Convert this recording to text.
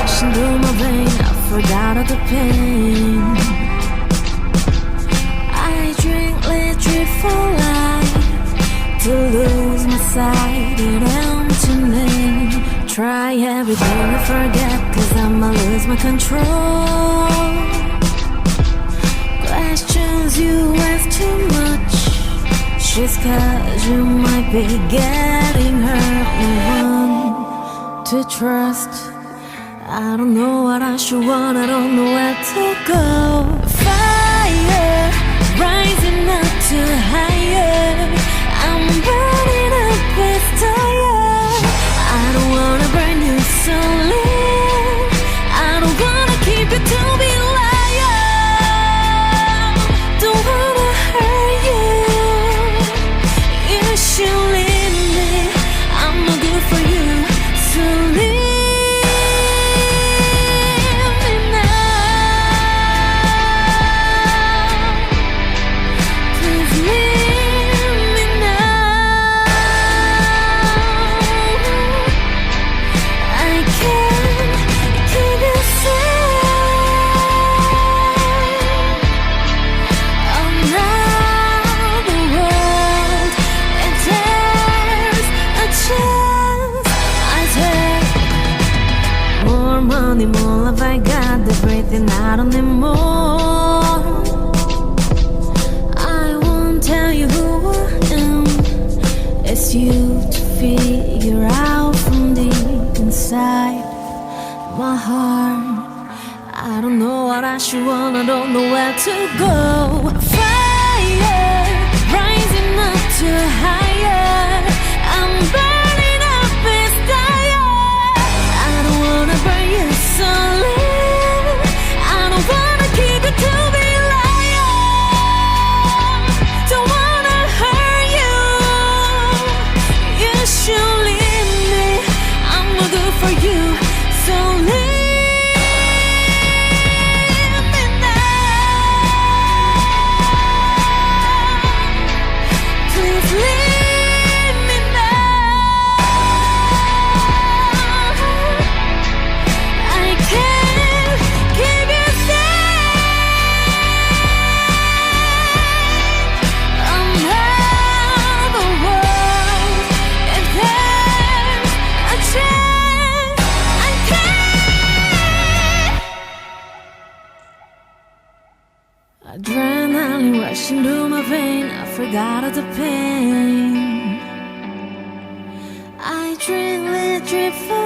rushing through my vein, I forgot all the pain. I drink literature for life, to lose my sight in emptiness. Try everything to forget, cause I'ma lose my control. Questions you ask too much, just cause you might be getting hurt. No one to trust. I don't know what I should want, I don't know where to go. Fire, rising up to higher. I'm burning up with fire. I don't wanna burn you so live. I don't wanna keep you to be liar. Don't wanna hurt you. You should leave me. I'm no good for you, so leave. More love I got, the breathing I don't need more. I won't tell you who I am. It's you to figure out from deep inside my heart. I don't know what I should want, I don't know where to go. Fire, rising up to higher. I'm burning up with fire. I don't wanna burn you so live. I don't wanna keep it to be liar. Don't wanna hurt you. You should leave me. I'm no good for you, so leave. Adrenaline rushing through my vein, I forgot all the pain. I drink literature for